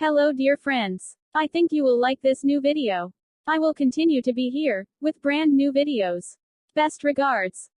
Hello dear friends. I think you will like this new video. I will continue to be here, with brand new videos. Best regards.